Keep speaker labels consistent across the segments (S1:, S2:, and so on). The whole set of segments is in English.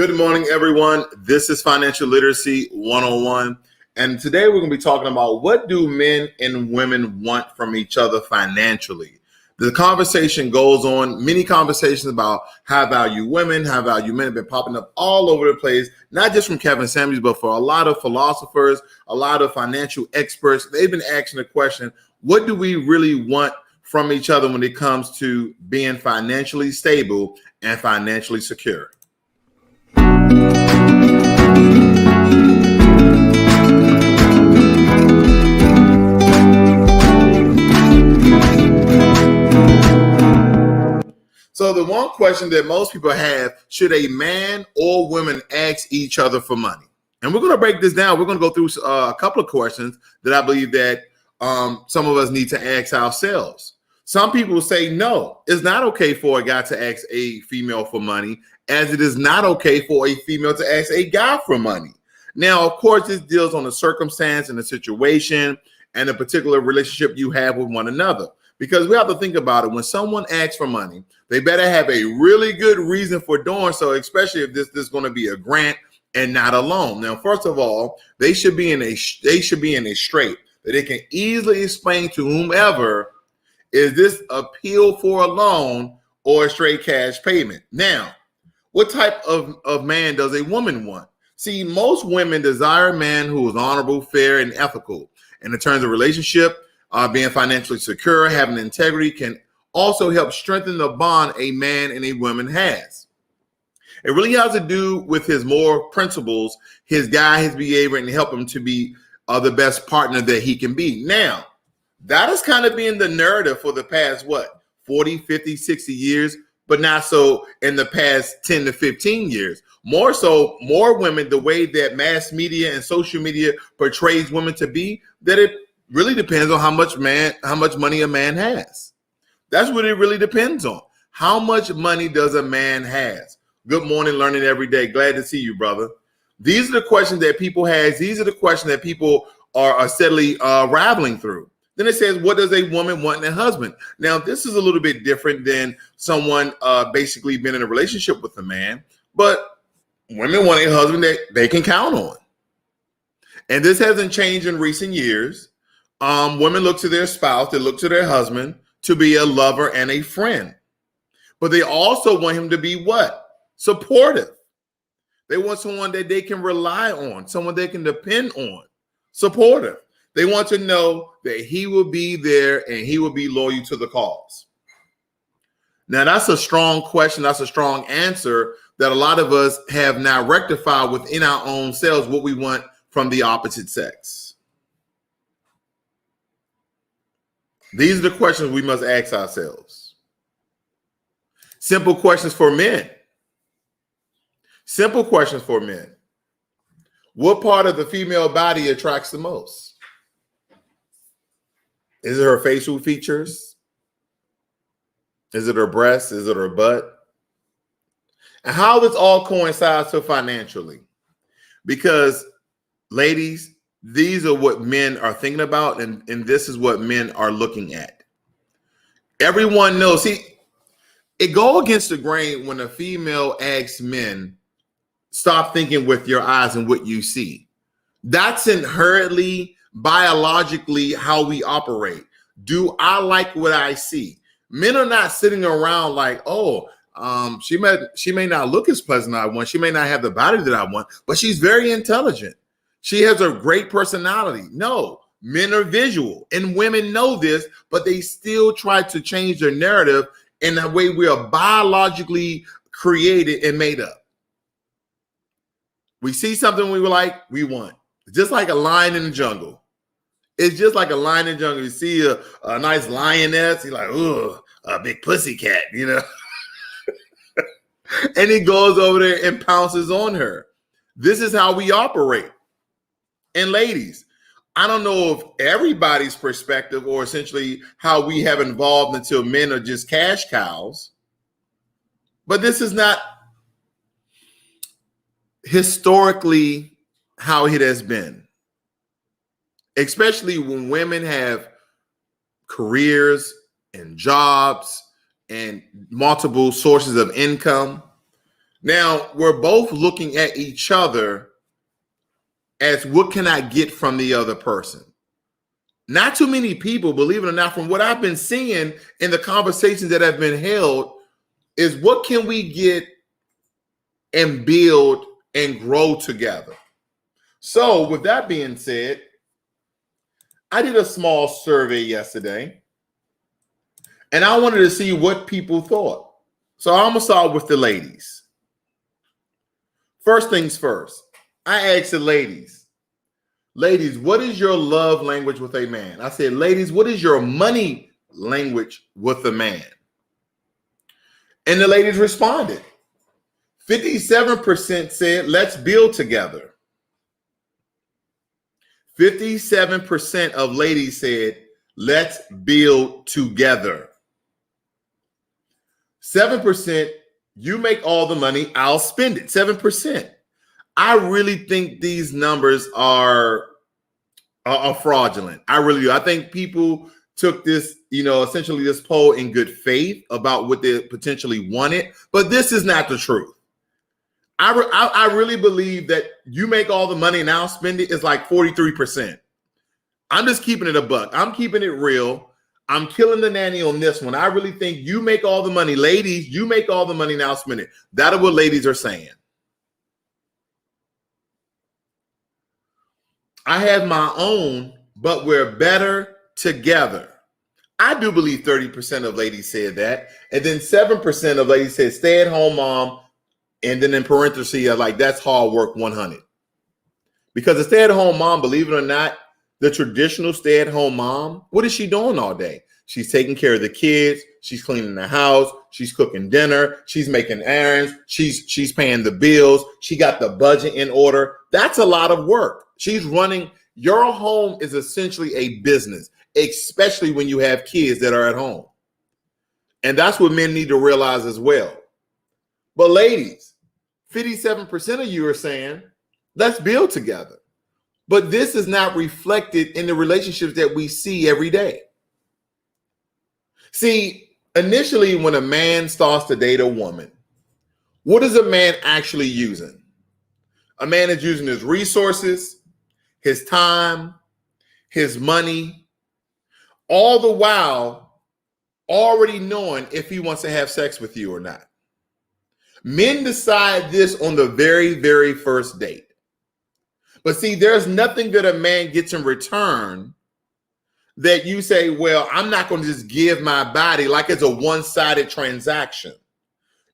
S1: Good morning, everyone. This is Financial Literacy 101. And today we're going to be talking about what do men and women want from each other financially. The conversation goes on, many conversations about high value women, high value men have been popping up all over the place, not just from Kevin Samuels, but for a lot of philosophers, a lot of financial experts. They've been asking the question, what do we really want from each other when it comes to being financially stable and financially secure? So the one question that most people have, should a man or woman ask each other for money? And we're going to break this down. We're going to go through a couple of questions that I believe that some of us need to ask ourselves. Some people say, no, it's not okay for a guy to ask a female for money, as it is not okay for a female to ask a guy for money. Now, of course, this deals on the circumstance and the situation and the particular relationship you have with one another. Because we have to think about it. When someone asks for money, they better have a really good reason for doing so, especially if this is going to be a grant and not a loan. Now, first of all, they should be in a straight that they can easily explain to whomever, is this appeal for a loan or a straight cash payment? Now, what type of man does a woman want? See, most women desire a man who is honorable, fair, and ethical. And in terms of relationship, being financially secure, having integrity can also help strengthen the bond a man and a woman has. It really has to do with his moral principles, his guide, his behavior, and help him to be the best partner that he can be. Now, that has kind of been the narrative for the past, 40, 50, 60 years, but not so in the past 10 to 15 years. More so, more women, the way that mass media and social media portrays women to be, that it really depends on how much money a man has. That's what it really depends on. How much money does a man has? Good morning, learning every day. Glad to see you, brother. These are the questions that people have. These are the questions that people are steadily raveling through. Then it says, what does a woman want in a husband? Now, this is a little bit different than someone basically being in a relationship with a man, but women want a husband that they can count on. And this hasn't changed in recent years. Women look to their spouse, they look to their husband to be a lover and a friend. But they also want him to be what? Supportive. They want someone that they can rely on, someone they can depend on. Supportive. They want to know that he will be there and he will be loyal to the cause. Now, that's a strong question. That's a strong answer that a lot of us have now rectified within our own selves what we want from the opposite sex. These are the questions we must ask ourselves. Simple questions for men. Simple questions for men. What part of the female body attracts the most? Is it her facial features? Is it her breasts? Is it her butt? And how this all coincides so financially? Because, ladies, these are what men are thinking about, and this is what men are looking at. Everyone knows. See, it goes against the grain when a female asks men, stop thinking with your eyes and what you see. That's inherently, biologically how we operate. Do I like what I see? Men are not sitting around like, she may not look as pleasant as I want. She may not have the body that I want, but she's very intelligent. She has a great personality. No, men are visual, and women know this, but they still try to change their narrative in the way we are biologically created and made up. We see something we like, we want. Just like a lion in the jungle. It's just like a lion in the jungle. You see a nice lioness, you're like, ugh, a big pussy cat, you know? And he goes over there and pounces on her. This is how we operate. And ladies, I don't know if everybody's perspective or essentially how we have evolved until men are just cash cows, but this is not historically how it has been, especially when women have careers and jobs and multiple sources of income. Now, we're both looking at each other as what can I get from the other person? Not too many people, believe it or not, from what I've been seeing in the conversations that have been held, is what can we get and build and grow together? So with that being said, I did a small survey yesterday and I wanted to see what people thought. So I'm going to start with the ladies. First things first, I asked the ladies, what is your love language with a man? I said, ladies, what is your money language with a man? And the ladies responded. 57% said, let's build together. 57% of ladies said, let's build together. 7%, you make all the money, I'll spend it. 7%. I really think these numbers are fraudulent. I really do. I think people took this, essentially this poll in good faith about what they potentially wanted, but this is not the truth. I really believe that you make all the money and I'll spend it is like 43%. I'm just keeping it a buck. I'm keeping it real. I'm killing the nanny on this one. I really think you make all the money. Ladies, you make all the money and I'll spend it. That's what ladies are saying. I have my own, but we're better together. I do believe 30% of ladies said that. And then 7% of ladies said stay at home mom. And then in parentheses, like that's hard work 100. Because a stay at home mom, believe it or not, the traditional stay at home mom, what is she doing all day? She's taking care of the kids. She's cleaning the house. She's cooking dinner. She's making errands. She's paying the bills. She got the budget in order. That's a lot of work. She's running. Your home is essentially a business, especially when you have kids that are at home. And that's what men need to realize as well. But ladies, 57% of you are saying, let's build together. But this is not reflected in the relationships that we see every day. See, initially, when a man starts to date a woman, what is a man actually using? A man is using his resources, his time, his money, all the while already knowing if he wants to have sex with you or not. Men decide this on the very, very first date. But see, there's nothing that a man gets in return that you say, well, I'm not going to just give my body like it's a one-sided transaction.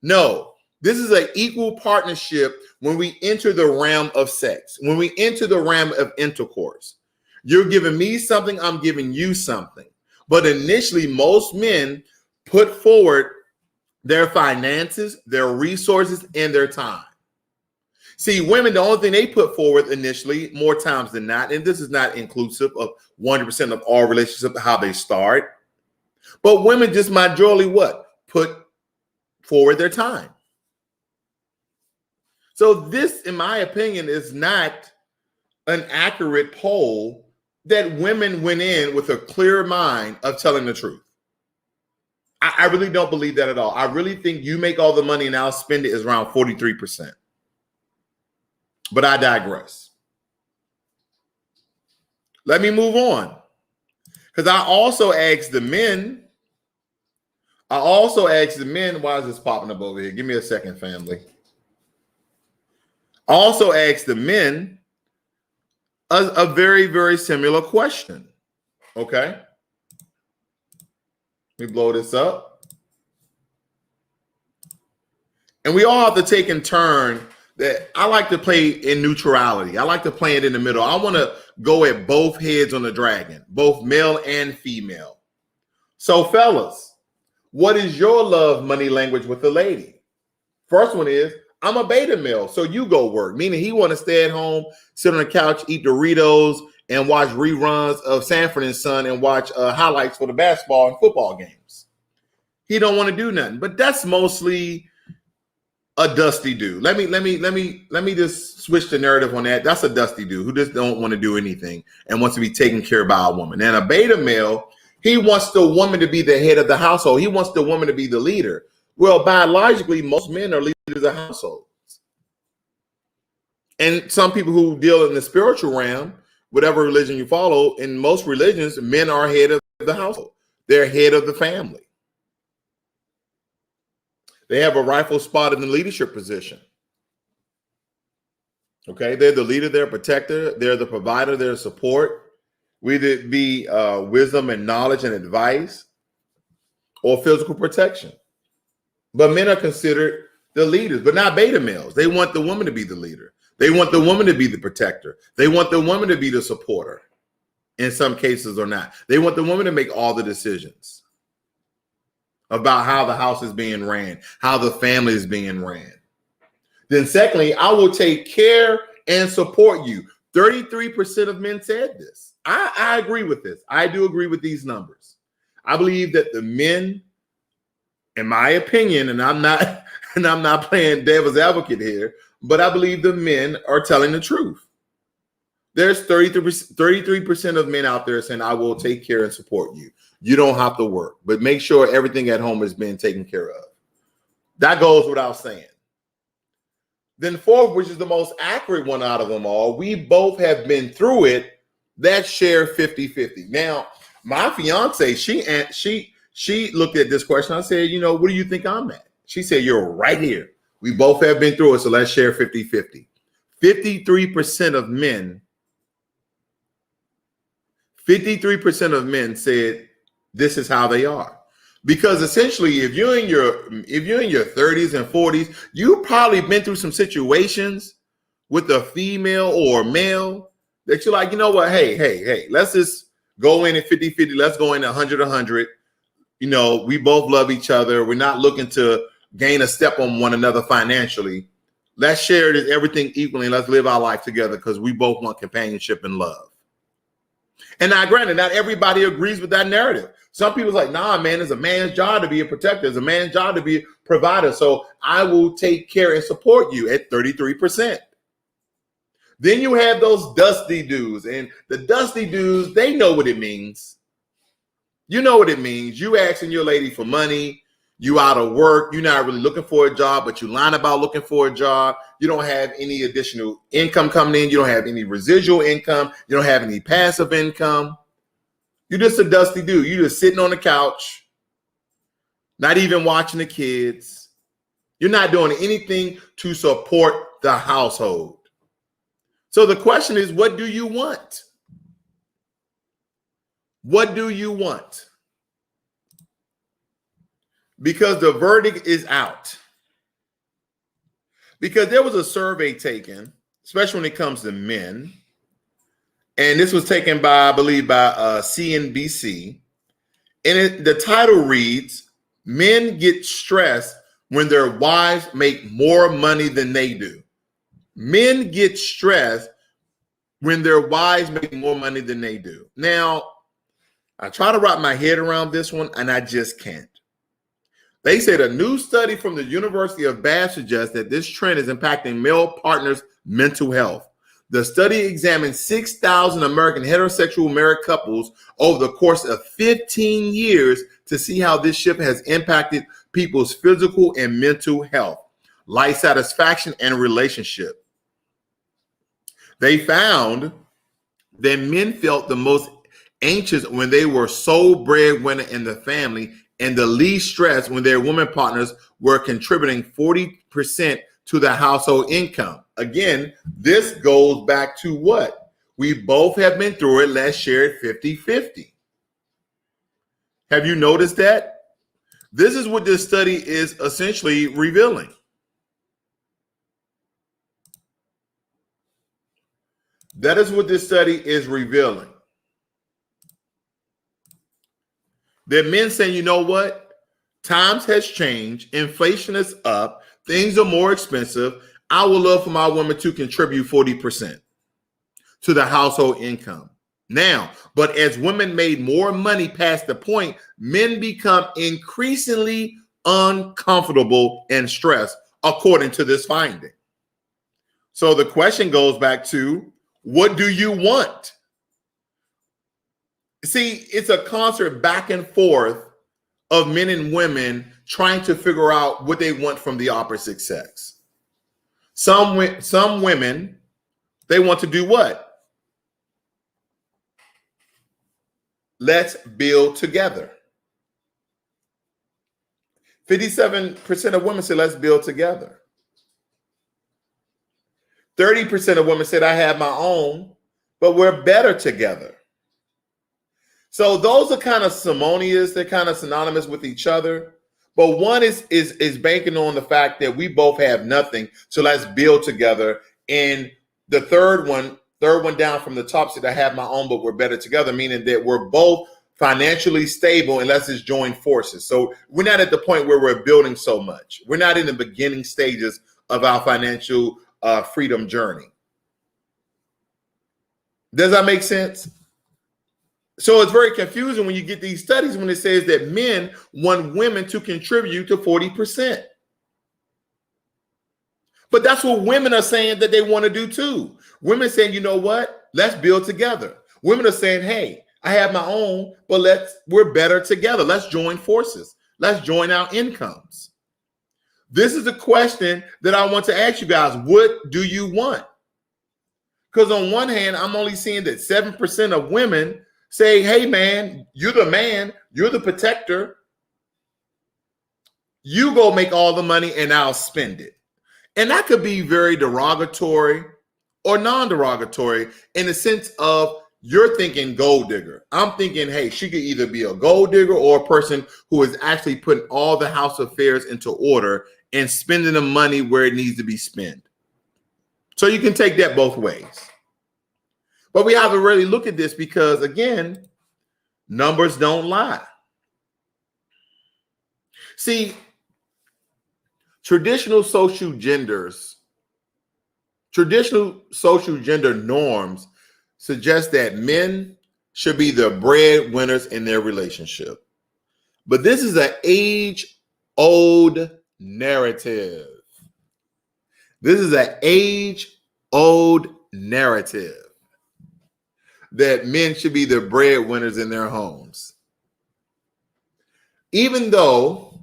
S1: No, this is an equal partnership when we enter the realm of sex, when we enter the realm of intercourse. You're giving me something, I'm giving you something. But initially, most men put forward their finances, their resources, and their time. See, women, the only thing they put forward initially, more times than not, and this is not inclusive of 100% of all relationships, how they start, but women just majorly what? Put forward their time. So this, in my opinion, is not an accurate poll that women went in with a clear mind of telling the truth. I really don't believe that at all. I really think you make all the money and I'll spend it is around 43%. But I digress. Let me move on. Because I also asked the men. Why is this popping up over here? Give me a second, family. I also asked the men a very, very similar question. Okay. Let me blow this up. And we all have to take in turn that I like to play in neutrality. I like to play it in the middle. I want to go at both heads on the dragon, both male and female. So fellas, what is your love money language with the lady? First one is, I'm a beta male, so you go work. Meaning he want to stay at home, sit on the couch, eat Doritos, and watch reruns of Sanford and Son and watch highlights for the basketball and football games. He don't want to do nothing, but that's mostly a dusty dude. Let me just switch the narrative on that. That's a dusty dude who just don't want to do anything and wants to be taken care of by a woman. And a beta male, he wants the woman to be the head of the household. He wants the woman to be the leader. Well, biologically, most men are leaders of households. And some people who deal in the spiritual realm, whatever religion you follow, in most religions, men are head of the household. They're head of the family. They have a rightful spot in the leadership position. Okay, they're the leader, they're a protector, they're the provider, they're the support. Whether it be wisdom and knowledge and advice or physical protection. But men are considered the leaders, but not beta males. They want the woman to be the leader. They want the woman to be the protector. They want the woman to be the supporter. In some cases or not. They want the woman to make all the decisions about how the house is being ran, how the family is being ran. Then secondly, I will take care and support you. 33% of men said this. I agree with this. I do agree with these numbers. I believe that the men, in my opinion, and I'm not playing devil's advocate here, but I believe the men are telling the truth. There's 33% of men out there saying, I will take care and support you. You don't have to work, but make sure everything at home is being taken care of. That goes without saying. Then fourth, which is the most accurate one out of them all, we both have been through it. That's share 50-50. Now, my fiance, she looked at this question. I said, what do you think I'm at? She said, you're right here. We both have been through it, so let's share 50-50. 53% of men said this is how they are. Because essentially, if you're in your 30s and 40s, you've probably been through some situations with a female or male that you're like, you know what? Hey, let's just go in at 50-50. Let's go in 100-100. We both love each other. We're not looking to gain a step on one another financially. Let's share this everything equally and let's live our life together because we both want companionship and love. And now, granted, not everybody agrees with that narrative. Some people's like, nah, man, it's a man's job to be a protector. It's a man's job to be a provider. So I will take care and support you at 33%. Then you have those dusty dudes. And the dusty dudes, they know what it means. You know what it means. You asking your lady for money. You out of work. You're not really looking for a job, but you lying about looking for a job. You don't have any additional income coming in. You don't have any residual income. You don't have any passive income. You're just a dusty dude. You're just sitting on the couch, not even watching the kids. You're not doing anything to support the household. So the question is, what do you want? What do you want? Because the verdict is out. Because there was a survey taken, especially when it comes to men, and this was taken by, I believe, by CNBC, and the title reads, "Men get stressed when their wives make more money than they do." Men get stressed when their wives make more money than they do. Now, I try to wrap my head around this one, and I just can't. They said a new study from the University of Bath suggests that this trend is impacting male partners' mental health. The study examined 6,000 American heterosexual married couples over the course of 15 years to see how this shift has impacted people's physical and mental health, life satisfaction, and relationship. They found that men felt the most anxious when they were sole breadwinner in the family and the least stressed when their women partners were contributing 40% to the household income. Again, this goes back to what? We both have been through it. Let's share it 50-50. Have you noticed that? This is what this study is essentially revealing. That is what this study is revealing. That men saying, you know what? Times has changed. Inflation is up. Things are more expensive. I would love for my woman to contribute 40% to the household income. Now, but as women made more money past the point, men become increasingly uncomfortable and stressed, according to this finding. So the question goes back to, what do you want? See, it's a constant back and forth of men and women trying to figure out what they want from the opposite sex. Some women, they want to do what? Let's build together. 57% of women say, let's build together. 30% of women said, I have my own, but we're better together. So those are kind of simonious. They're kind of synonymous with each other. But one is banking on the fact that we both have nothing. So let's build together. And the third one down from the top said, I have my own, but we're better together, meaning that we're both financially stable and let's just join forces. So we're not at the point where we're building so much. We're not in the beginning stages of our financial freedom journey. Does that make sense? So it's very confusing when you get these studies when it says that men want women to contribute to 40%. But that's what women are saying that they want to do too. Women saying, you know what? Let's build together. Women are saying, hey, I have my own, but we're better together. Let's join forces. Let's join our incomes. This is the question that I want to ask you guys. What do you want? Because on one hand, I'm only seeing that 7% of women say, hey, man, you're the protector. You go make all the money and I'll spend it. And that could be very derogatory or non-derogatory in the sense of you're thinking gold digger. I'm thinking, hey, she could either be a gold digger or a person who is actually putting all the house affairs into order and spending the money where it needs to be spent. So you can take that both ways. But we have to really look at this because, again, numbers don't lie. See, traditional social gender norms suggest that men should be the breadwinners in their relationship. But this is an age-old narrative. This is an age-old narrative that men should be the breadwinners in their homes. Even though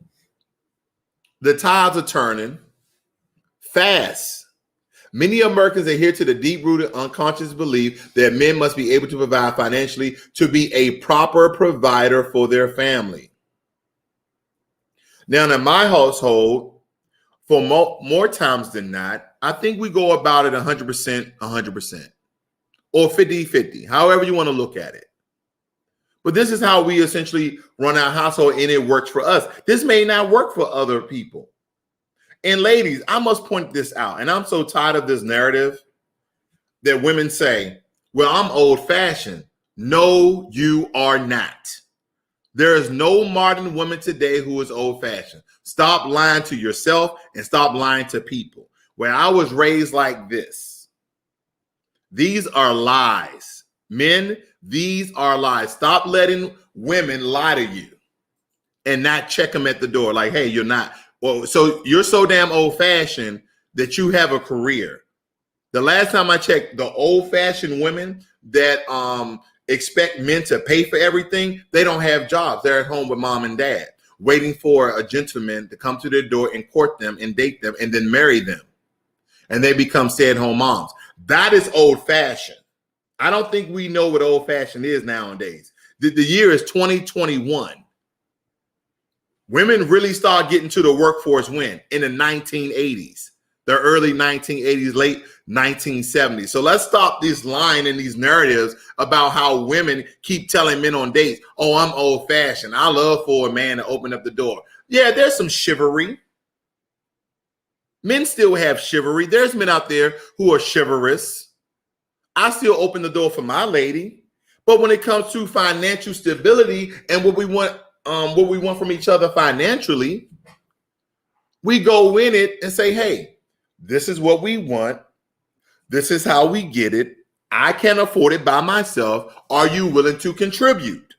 S1: the tides are turning fast, many Americans adhere to the deep-rooted unconscious belief that men must be able to provide financially to be a proper provider for their family. Now, in my household, for more times than not, I think we go about it 100%, or 50-50, however you want to look at it. But this is how we essentially run our household, and it works for us. This may not work for other people. And ladies, I must point this out, and I'm so tired of this narrative that women say, well, I'm old-fashioned. No, you are not. There is no modern woman today who is old-fashioned. Stop lying to yourself and stop lying to people. Where I was raised like this. These are lies. Men, these are lies. Stop letting women lie to you and not check them at the door. Like, hey, you're not. Well, so you're so damn old-fashioned that you have a career. The last time I checked, the old-fashioned women that expect men to pay for everything, they don't have jobs. They're at home with mom and dad, waiting for a gentleman to come to their door and court them and date them and then marry them. And they become stay-at-home moms. That is old-fashioned. I don't think we know what old-fashioned is nowadays. The year is 2021. Women really start getting to the workforce when? In the 1980s, the early 1980s, late 1970s. So let's stop this line and these narratives about how women keep telling men on dates, oh, I'm old-fashioned. I love for a man to open up the door. Yeah, there's some chivalry. Men still have chivalry. There's men out there who are chivalrous. I still open the door for my lady. But when it comes to financial stability and what we want from each other financially, we go in it and say, hey, this is what we want. This is how we get it. I can't afford it by myself. Are you willing to contribute?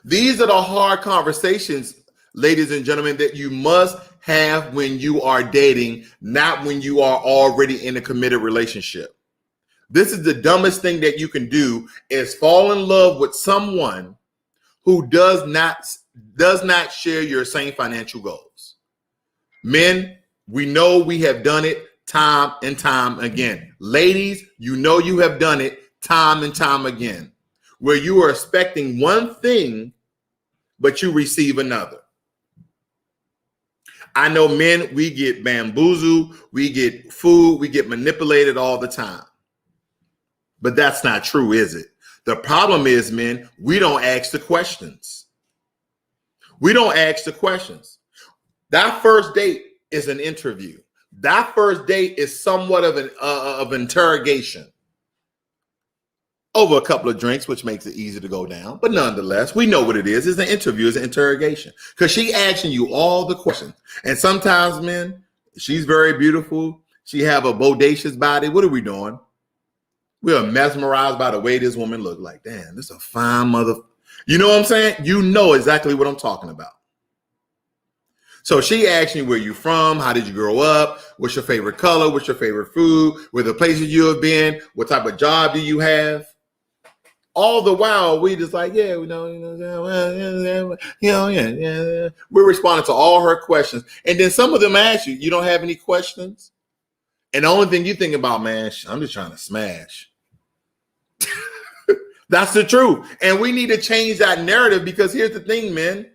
S1: These are the hard conversations, ladies and gentlemen, that you must have when you are dating, not when you are already in a committed relationship. This is the dumbest thing that you can do, is fall in love with someone who does not share your same financial goals. Men, we know we have done it time and time again. Ladies, you know you have done it time and time again, where you are expecting one thing, but you receive another. I know men, we get bamboozled, we get fooled, we get manipulated all the time. But that's not true, is it? The problem is, men, we don't ask the questions. We don't ask the questions. That first date is an interview. That first date is somewhat of an interrogation over a couple of drinks, which makes it easy to go down. But nonetheless, we know what it is. It's an interview, it's an interrogation. Because she's asking you all the questions. And sometimes, men, she's very beautiful. She have a bodacious body. What are we doing? We are mesmerized by the way this woman look. Like, damn, this is a fine mother. You know what I'm saying? You know exactly what I'm talking about. So she asked you where you from, how did you grow up, what's your favorite color, what's your favorite food, where the places you have been, what type of job do you have? All the while, we just like, yeah, we know, yeah. We're responding to all her questions. And then some of them ask you, you don't have any questions? And the only thing you think about, man, I'm just trying to smash. That's the truth. And we need to change that narrative, because here's the thing, man.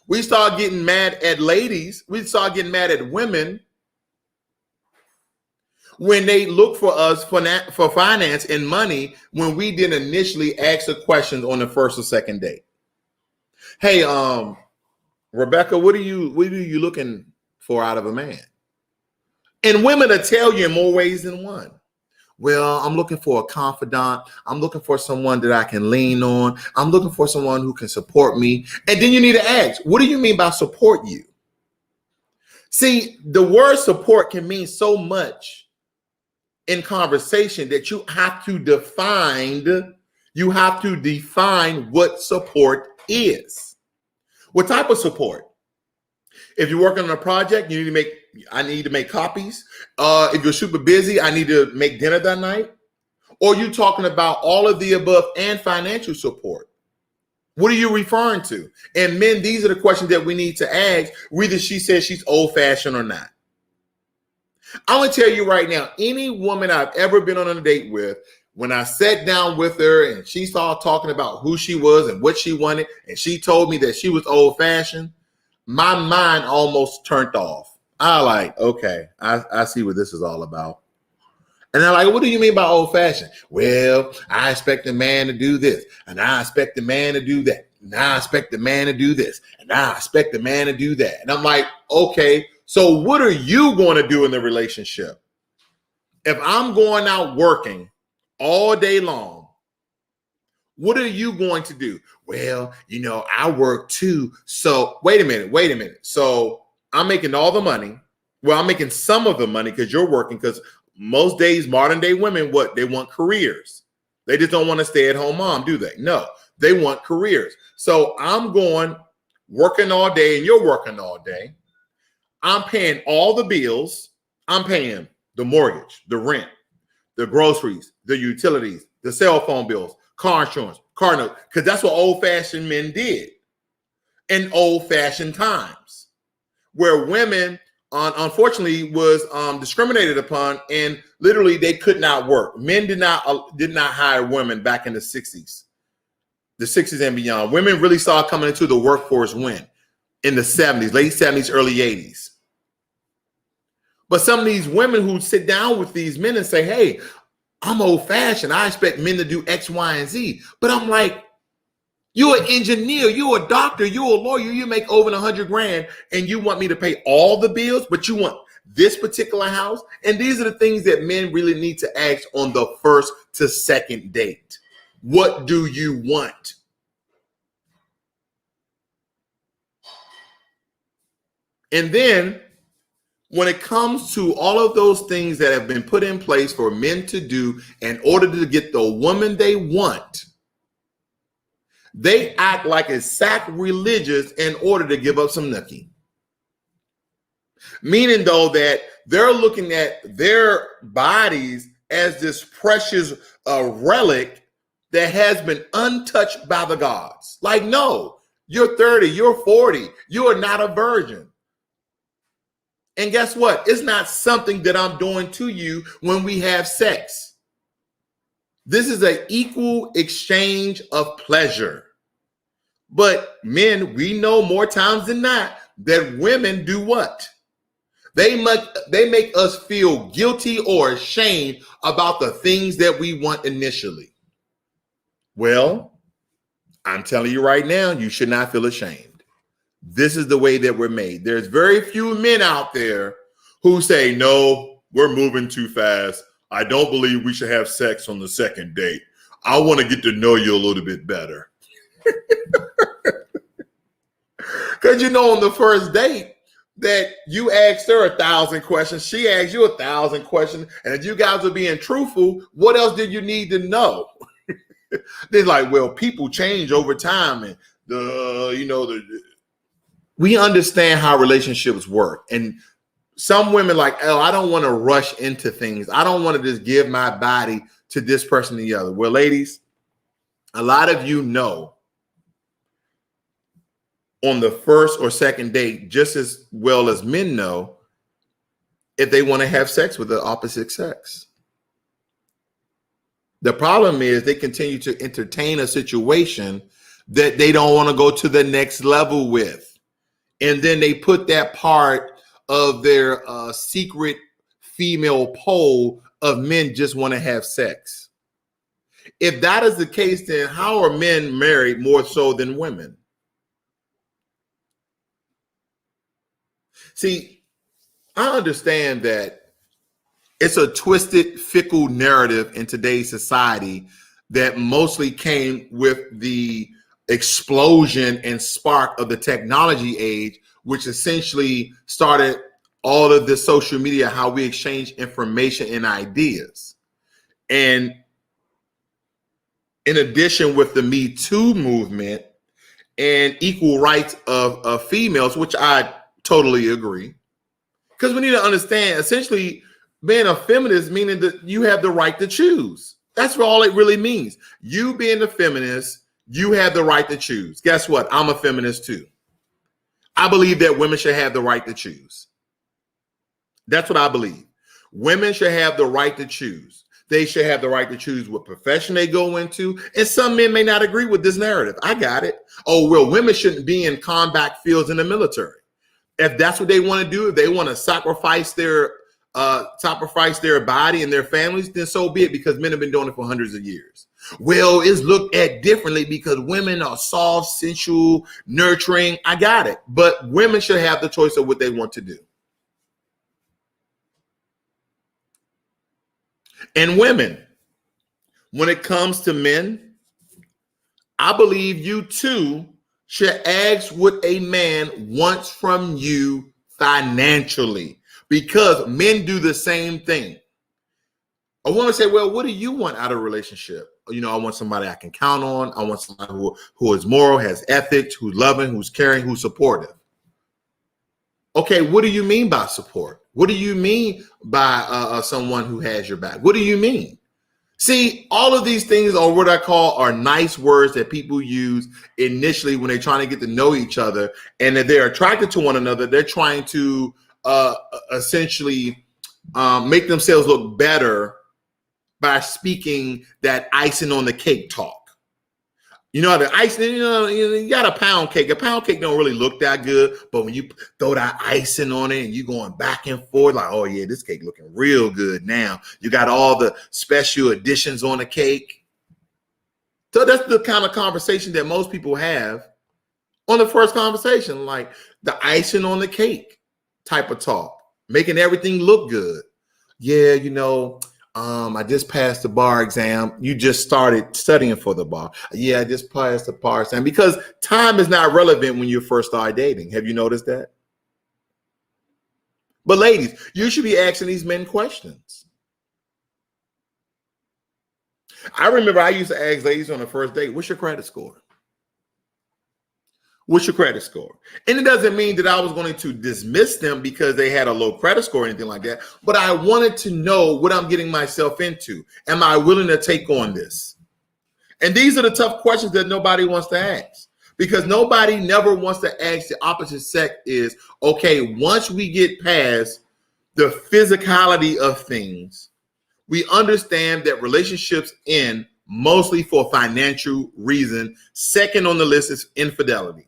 S1: We start getting mad at ladies. We start getting mad at women when they look for us for finance and money when we didn't initially ask the questions on the first or second date. Hey, Rebecca, what are you looking for out of a man? And women will tell you in more ways than one. Well, I'm looking for a confidant. I'm looking for someone that I can lean on. I'm looking for someone who can support me. And then you need to ask, what do you mean by support you? See, the word support can mean so much in conversation that you have to define what support is. What type of support? If you're working on a project, I need to make copies. If you're super busy, I need to make dinner that night. Or you talking about all of the above and financial support? What are you referring to? And men, these are the questions that we need to ask, whether she says she's old-fashioned or not. I'm going to tell you right now, any woman I've ever been on a date with, when I sat down with her and she started talking about who she was and what she wanted, and she told me that she was old-fashioned, my mind almost turned off. I like, okay, I see what this is all about. And they're like, what do you mean by old-fashioned? Well, I expect a man to do this, and I expect the man to do that, and I expect the man to do this, and I expect the man to do that. And I'm like, okay, so what are you going to do in the relationship? If I'm going out working all day long, what are you going to do? Well, I work too. So wait a minute. So I'm making all the money. Well, I'm making some of the money because you're working, because most days, modern day women, they want careers. They just don't want to stay at home mom, do they? No, they want careers. So I'm going working all day and you're working all day. I'm paying all the bills. I'm paying the mortgage, the rent, the groceries, the utilities, the cell phone bills, car insurance, car note, because that's what old-fashioned men did in old-fashioned times, where women unfortunately was discriminated upon, and literally they could not work. Men did not hire women back in the 60s and beyond. Women really started coming into the workforce when? In the 70s, late 70s, early 80s. But some of these women who sit down with these men and say, hey, I'm old-fashioned. I expect men to do X, Y, and Z. But I'm like, you're an engineer, you're a doctor, you're a lawyer, you make over 100 grand, and you want me to pay all the bills, but you want this particular house? And these are the things that men really need to ask on the first to second date. What do you want? And then when it comes to all of those things that have been put in place for men to do in order to get the woman they want, they act like it's sacrilegious in order to give up some nookie. Meaning, though, that they're looking at their bodies as this precious relic that has been untouched by the gods. Like, no, you're 30, you're 40, you are not a virgin. And guess what? It's not something that I'm doing to you when we have sex. This is an equal exchange of pleasure. But men, we know more times than not that women do what? They make us feel guilty or ashamed about the things that we want initially. Well, I'm telling you right now, you should not feel ashamed. This is the way that we're made. There's very few men out there who say, no, we're moving too fast. I don't believe we should have sex on the second date. I want to get to know you a little bit better. Because on the first date, that you asked her 1,000 questions, she asked you 1,000 questions, and if you guys are being truthful, what else did you need to know? They're like, well, people change over time, and we understand how relationships work. And some women like, oh, I don't want to rush into things. I don't want to just give my body to this person or the other. Well, ladies, a lot of you know on the first or second date, just as well as men know, if they want to have sex with the opposite sex. The problem is they continue to entertain a situation that they don't want to go to the next level with. And then they put that part of their secret female pole of men just want to have sex. If that is the case, then how are men married more so than women? See, I understand that it's a twisted, fickle narrative in today's society that mostly came with the explosion and spark of the technology age, which essentially started all of the social media, how we exchange information and ideas. And in addition with the Me Too movement and equal rights of females, which I totally agree. Because we need to understand, essentially, being a feminist meaning that you have the right to choose. That's what all it really means. You being a feminist, you have the right to choose. Guess what? I'm a feminist too. I believe that women should have the right to choose. That's what I believe. Women should have the right to choose. They should have the right to choose what profession they go into. And some men may not agree with this narrative. I got it. Oh, well, women shouldn't be in combat fields in the military. If that's what they want to do, if they want to sacrifice their body and their families, then so be it, because men have been doing it for hundreds of years. Well, it's looked at differently because women are soft, sensual, nurturing. I got it. But women should have the choice of what they want to do. And women, when it comes to men, I believe you too should ask what a man wants from you financially, because men do the same thing. I want to say, well, what do you want out of a relationship? I want somebody I can count on. I want somebody who is moral, has ethics, who's loving, who's caring, who's supportive. Okay, what do you mean by support? What do you mean by someone who has your back? What do you mean? See, all of these things are what I call are nice words that people use initially when they're trying to get to know each other. And if they're attracted to one another, they're trying to essentially make themselves look better by speaking that icing on the cake talk. The icing, you got a pound cake. A pound cake don't really look that good, but when you throw that icing on it and you going back and forth, like, oh yeah, this cake looking real good now. You got all the special additions on the cake. So that's the kind of conversation that most people have on the first conversation, like the icing on the cake type of talk, making everything look good. Yeah, I just passed the bar exam. You just started studying for the bar. Yeah, I just passed the bar exam. Because time is not relevant when you first start dating. Have you noticed that? But ladies, you should be asking these men questions. I remember I used to ask ladies on the first date, what's your credit score? What's your credit score? And it doesn't mean that I was going to dismiss them because they had a low credit score or anything like that. But I wanted to know what I'm getting myself into. Am I willing to take on this? And these are the tough questions that nobody wants to ask, because nobody never wants to ask the opposite sex is, okay, once we get past the physicality of things, we understand that relationships end mostly for financial reason. Second on the list is infidelity.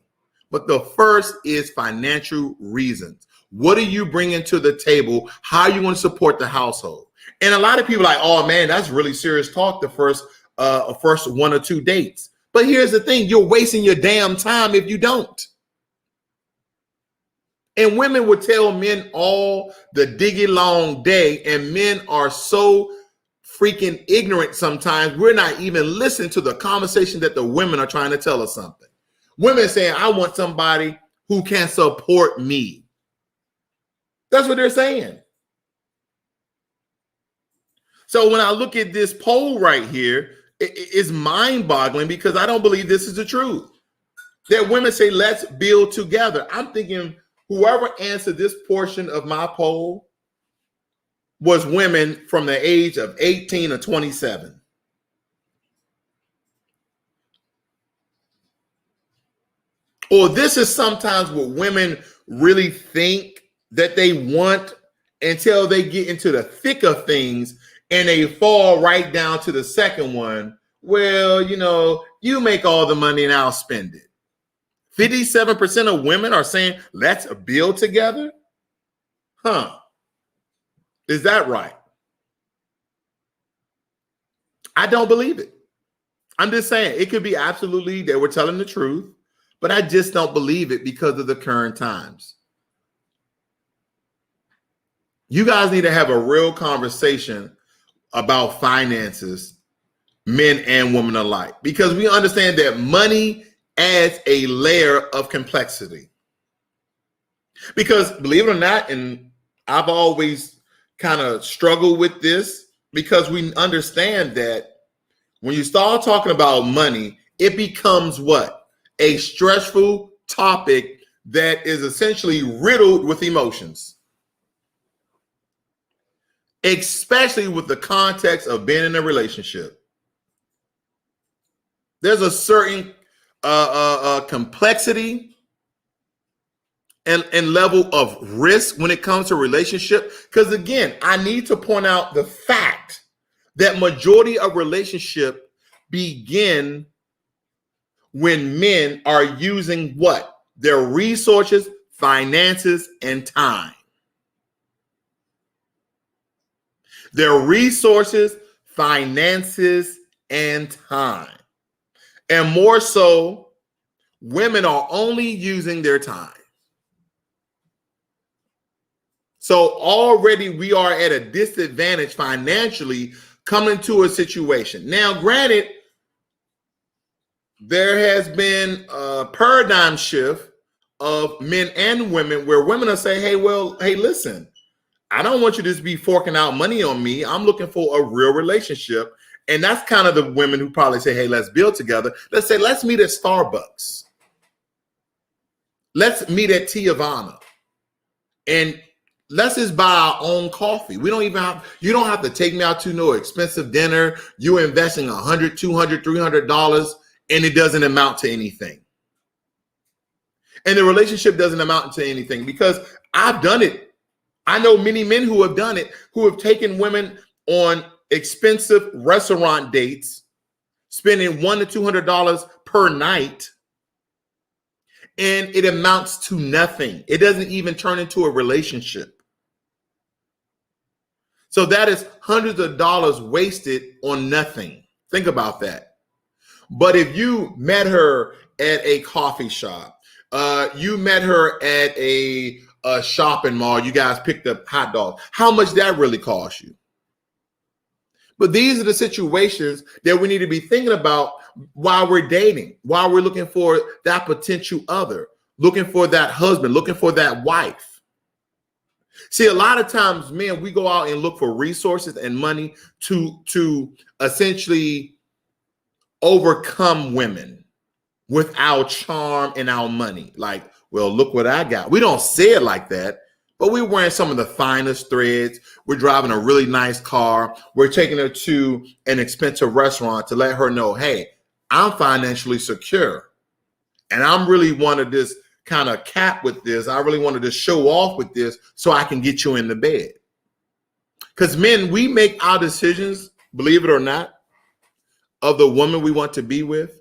S1: But the first is financial reasons. What are you bringing to the table? How are you going to support the household? And a lot of people are like, oh man, that's really serious talk the first 1 or 2 dates. But here's the thing, you're wasting your damn time if you don't. And women would tell men all the diggy long day, and men are so freaking ignorant sometimes, we're not even listening to the conversation that the women are trying to tell us something. Women saying, I want somebody who can support me. That's what they're saying. So when I look at this poll right here, it's mind-boggling, because I don't believe this is the truth. That women say, let's build together. I'm thinking whoever answered this portion of my poll was women from the age of 18 to 27. Or this is sometimes what women really think that they want until they get into the thick of things and they fall right down to the second one. Well, you make all the money and I'll spend it. 57% of women are saying, let's build together. Huh? Is that right? I don't believe it. I'm just saying it could be absolutely they were telling the truth, but I just don't believe it because of the current times. You guys need to have a real conversation about finances, men and women alike, because we understand that money adds a layer of complexity. Because believe it or not, and I've always kind of struggled with this, because we understand that when you start talking about money, it becomes what? A stressful topic that is essentially riddled with emotions. Especially with the context of being in a relationship. There's a certain complexity and level of risk when it comes to relationship. Because again, I need to point out the fact that majority of relationship begin when men are using what? Their resources, finances, and time. Their resources, finances, and time. And more so, women are only using their time. So already we are at a disadvantage financially coming to a situation. Now, granted, there has been a paradigm shift of men and women where women are saying, hey, listen, I don't want you to just be forking out money on me. I'm looking for a real relationship. And that's kind of the women who probably say, hey, let's build together. Let's say, let's meet at Starbucks. Let's meet at Tijuana. And let's just buy our own coffee. You don't have to take me out to no expensive dinner. You're investing $100, $200, $300, and it doesn't amount to anything. And the relationship doesn't amount to anything, because I've done it. I know many men who have done it, who have taken women on expensive restaurant dates, spending $100 to $200 per night, and it amounts to nothing. It doesn't even turn into a relationship. So that is hundreds of dollars wasted on nothing. Think about that. But if you met her at a coffee shop, you met her at a shopping mall, you guys picked up hot dogs, how much that really cost you? But these are the situations that we need to be thinking about while we're dating, while we're looking for that potential other, looking for that husband, looking for that wife. See, a lot of times, men, we go out and look for resources and money to essentially overcome women with our charm and our money. Like, well, look what I got. We don't say it like that, but we're wearing some of the finest threads. We're driving a really nice car. We're taking her to an expensive restaurant to let her know, hey, I'm financially secure. And I'm really wanted this kind of cap with this. I really wanted to show off with this so I can get you in the bed. Because men, we make our decisions, believe it or not, of the woman we want to be with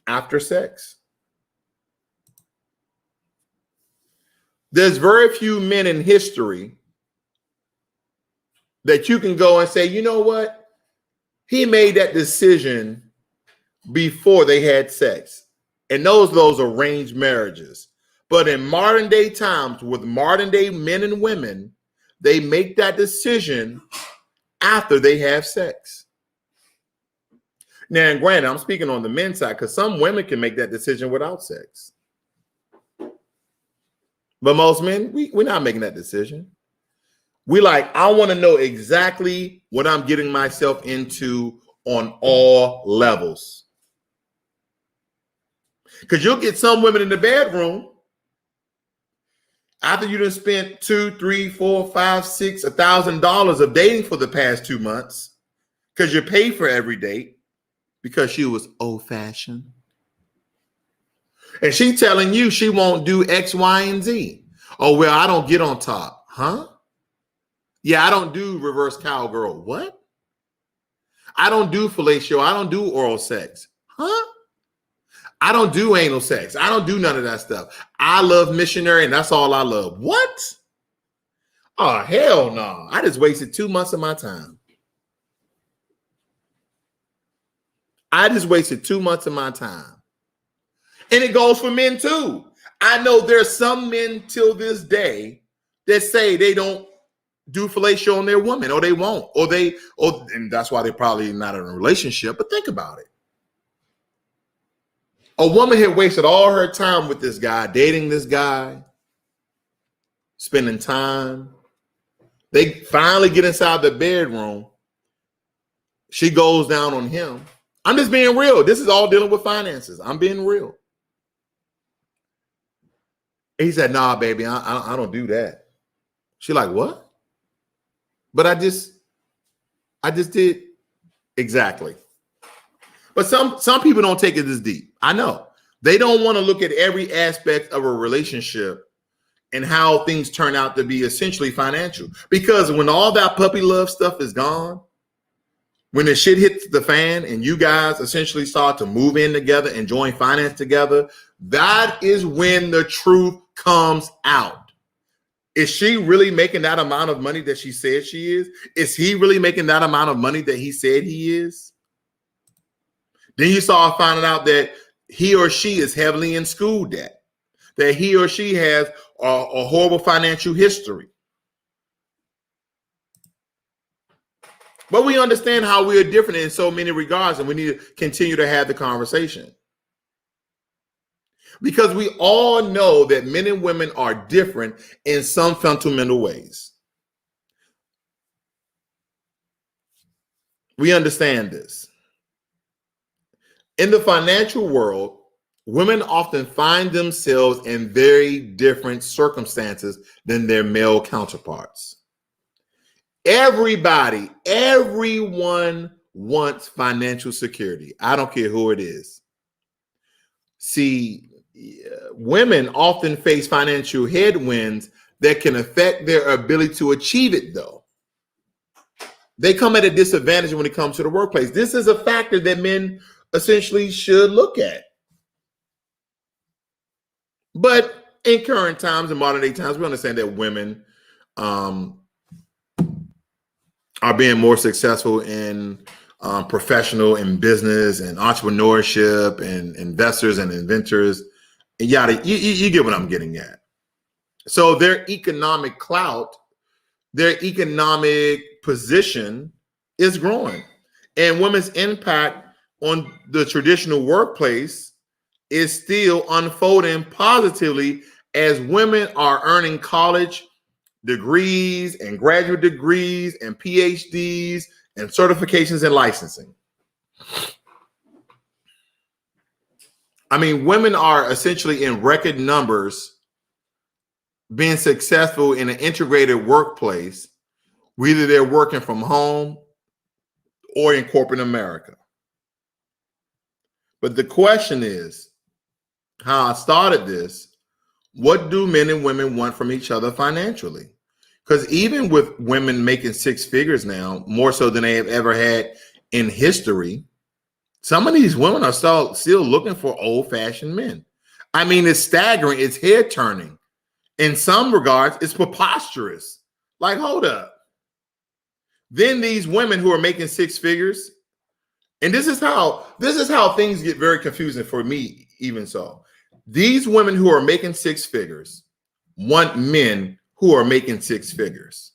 S1: after sex. There's very few men in history that you can go and say, you know what? He made that decision before they had sex. And those arranged marriages. But in modern day times, with modern day men and women, they make that decision after they have sex. Now, and granted, I'm speaking on the men's side because some women can make that decision without sex. But most men, we're not making that decision. We like, I want to know exactly what I'm getting myself into on all levels. Because you'll get some women in the bedroom after you done spent $2, $3, $4, $5, $6, $1,000 of dating for the past 2 months, because you pay for every date because she was old-fashioned. And she telling you she won't do X, Y, and Z. Oh, well, I don't get on top. Huh? Yeah, I don't do reverse cowgirl. What? I don't do fellatio. I don't do oral sex. Huh? I don't do anal sex. I don't do none of that stuff. I love missionary, and that's all I love. What? Oh, hell no. I just wasted 2 months of my time. I just wasted 2 months of my time. And it goes for men too. I know there's some men till this day that say they don't do fellatio on their woman, or they won't, and that's why they're probably not in a relationship. But think about it. A woman had wasted all her time with this guy, dating this guy, spending time. They finally get inside the bedroom. She goes down on him. I'm just being real. This is all dealing with finances. I'm being real. He said, nah, baby, I don't do that. She like, what? But I just did. Exactly. But some people don't take it this deep. I know. They don't want to look at every aspect of a relationship and how things turn out to be essentially financial. Because when all that puppy love stuff is gone, when the shit hits the fan and you guys essentially start to move in together and join finance together, that is when the truth comes out. Is she really making that amount of money that she said she is? Is he really making that amount of money that he said he is? Then you start finding out that he or she is heavily in school debt, that he or she has a horrible financial history. But we understand how we are different in so many regards, and we need to continue to have the conversation. Because we all know that men and women are different in some fundamental ways. We understand this. In the financial world, women often find themselves in very different circumstances than their male counterparts. Everyone wants financial security. I don't care who it is. See, women often face financial headwinds that can affect their ability to achieve it, though. They come at a disadvantage when it comes to the workplace. This is a factor that men essentially should look at. But in current times, in modern day times, we understand that women are being more successful in professional and business and entrepreneurship and investors and inventors. And you get what I'm getting at. So their economic clout, their economic position is growing. And women's impact on the traditional workplace is still unfolding positively as women are earning college degrees and graduate degrees and PhDs and certifications and licensing. I mean, women are essentially in record numbers being successful in an integrated workplace, whether they're working from home or in corporate America. But the question is, how I started this, what do men and women want from each other financially? Because even with women making six figures now, more so than they have ever had in history, some of these women are still looking for old-fashioned men. I mean, it's staggering. It's head-turning. In some regards, it's preposterous. Like, hold up. Then these women who are making six figures, and this is how things get very confusing for me, even so. These women who are making six figures want men who are making six figures.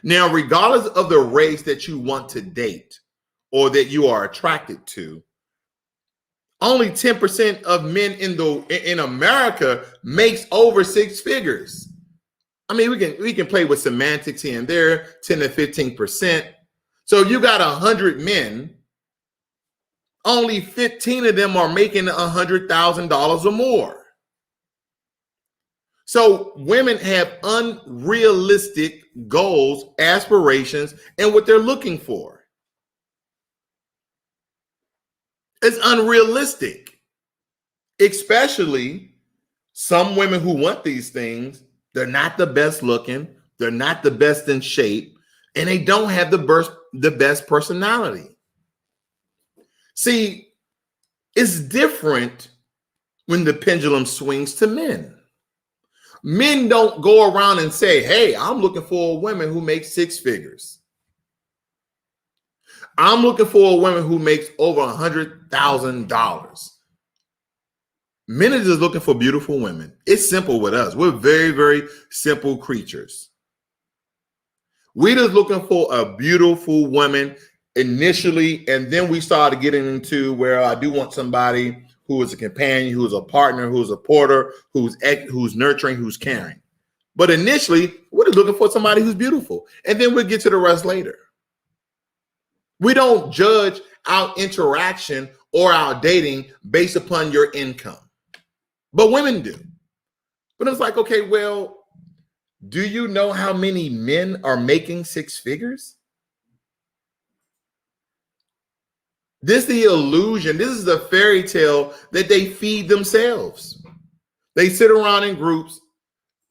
S1: Now, regardless of the race that you want to date or that you are attracted to, only 10% of men in America makes over six figures. I mean, we can play with semantics here and there, 10 to 15%. So if you got 100 men, only 15 of them are making $100,000 or more. So women have unrealistic goals, aspirations, and what they're looking for. It's unrealistic, especially some women who want these things. They're not the best looking, they're not the best in shape, and they don't have the best personality. See, it's different when the pendulum swings to men. Men don't go around and say, hey, I'm looking for a woman who makes six figures. I'm looking for a woman who makes over $100,000. Men are just looking for beautiful women. It's simple with us. We're very, very simple creatures. We're just looking for a beautiful woman initially, and then we started getting into where I do want somebody who is a companion, who is a partner, who is a porter, who's nurturing, who's caring. But initially, we're just looking for somebody who's beautiful, and then we'll get to the rest later. We don't judge our interaction or our dating based upon your income. But women do. But it's like, okay, well, do you know how many men are making six figures? This is the illusion. This is the fairy tale that they feed themselves. They sit around in groups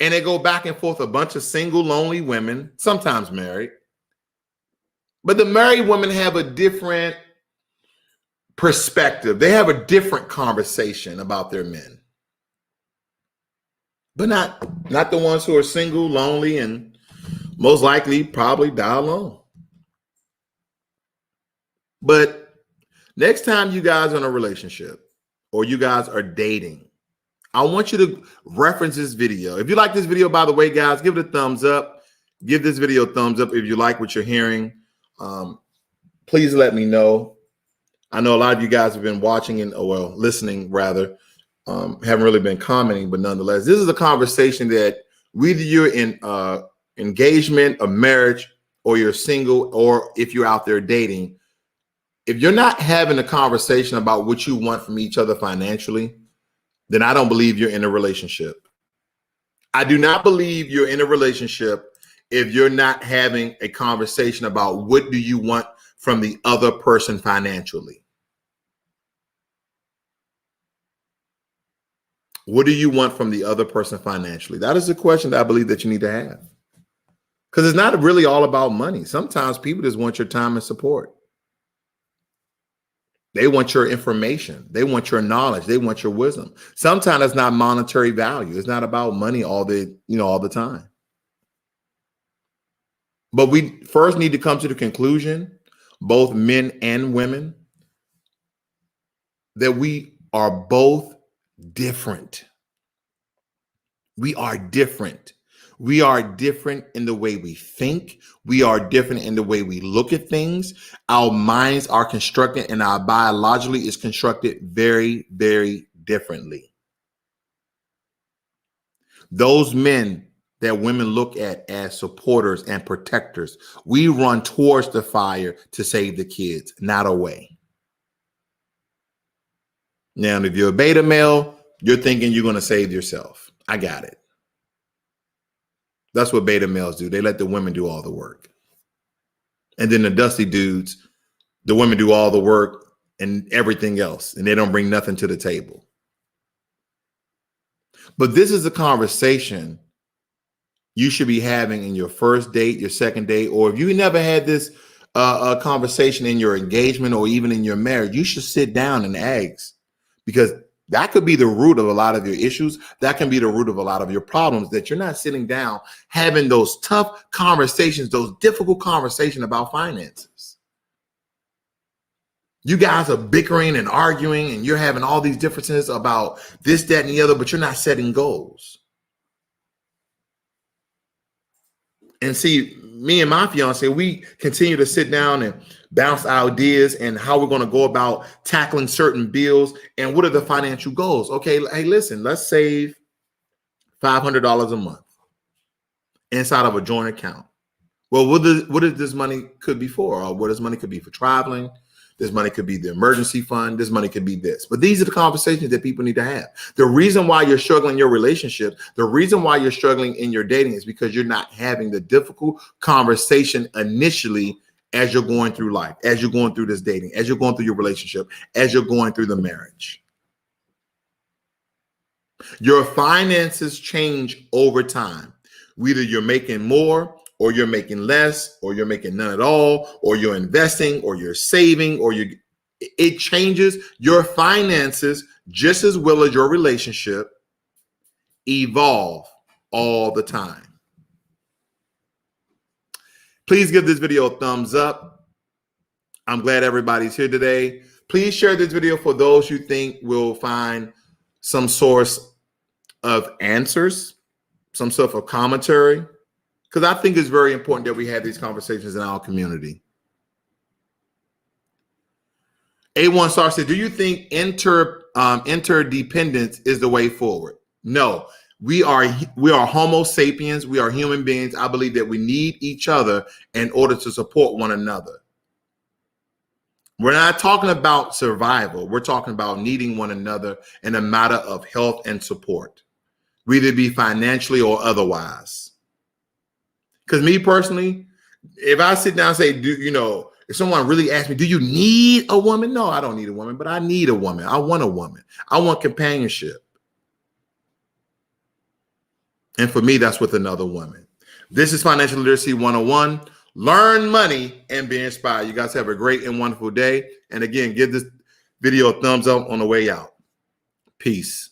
S1: and they go back and forth, a bunch of single, lonely women, sometimes married. But the married women have a different perspective. They have a different conversation about their men. But not the ones who are single, lonely, and most likely probably die alone. But next time you guys are in a relationship or you guys are dating, I want you to reference this video. If you like this video, by the way, guys, give it a thumbs up. Give this video a thumbs up if you like what you're hearing. Please let me know. I know a lot of you guys have been watching and, listening rather. Haven't really been commenting, but nonetheless, this is a conversation that whether you're in engagement, a marriage, or you're single, or if you're out there dating, if you're not having a conversation about what you want from each other financially, then I don't believe you're in a relationship. I do not believe you're in a relationship if you're not having a conversation about what do you want from the other person financially. What do you want from the other person financially? That is the question that I believe that you need to have. Because it's not really all about money. Sometimes people just want your time and support. They want your information. They want your knowledge. They want your wisdom. Sometimes it's not monetary value. It's not about money all the time. But we first need to come to the conclusion, both men and women, that we are both different. We are different. We are different in the way we think. We are different in the way we look at things. Our minds are constructed and our biologically is constructed very, very differently. Those men that women look at as supporters and protectors, we run towards the fire to save the kids, not away. Now, if you're a beta male, you're thinking you're going to save yourself. I got it. That's what beta males do. They let the women do all the work. And then the dusty dudes, the women do all the work and everything else, and they don't bring nothing to the table. But this is a conversation you should be having in your first date, your second date, or if you never had this conversation in your engagement or even in your marriage, you should sit down and ask, because that could be the root of a lot of your issues. That can be the root of a lot of your problems, that you're not sitting down having those tough conversations, those difficult conversations about finances. You guys are bickering and arguing, and you're having all these differences about this, that, and the other, but you're not setting goals. And see, me and my fiance, we continue to sit down and bounce ideas and how we're going to go about tackling certain bills and what are the financial goals. Okay, hey, listen, let's save $500 a month inside of a joint account. Well, what is this money could be for? Or what this money could be for traveling. This money could be the emergency fund. This money could be this. But these are the conversations that people need to have. The reason why you're struggling in your relationship, the reason why you're struggling in your dating is because you're not having the difficult conversation initially as you're going through life, as you're going through this dating, as you're going through your relationship, as you're going through the marriage. Your finances change over time. Whether you're making more, or you're making less, or you're making none at all, or you're investing, or you're saving, or it changes. Your finances, just as well as your relationship, evolve all the time. Please give this video a thumbs up. I'm glad everybody's here today. Please share this video for those you think will find some source of answers, some sort of commentary. Because I think it's very important that we have these conversations in our community. A1 Star said, do you think interdependence is the way forward? No, we are Homo sapiens. We are human beings. I believe that we need each other in order to support one another. We're not talking about survival. We're talking about needing one another in a matter of health and support, whether it be financially or otherwise. Because me personally, if I sit down and say, if someone really asks me, do you need a woman? No, I don't need a woman, but I need a woman. I want a woman. I want companionship. And for me, that's with another woman. This is Financial Literacy 101. Learn money and be inspired. You guys have a great and wonderful day. And again, give this video a thumbs up on the way out. Peace.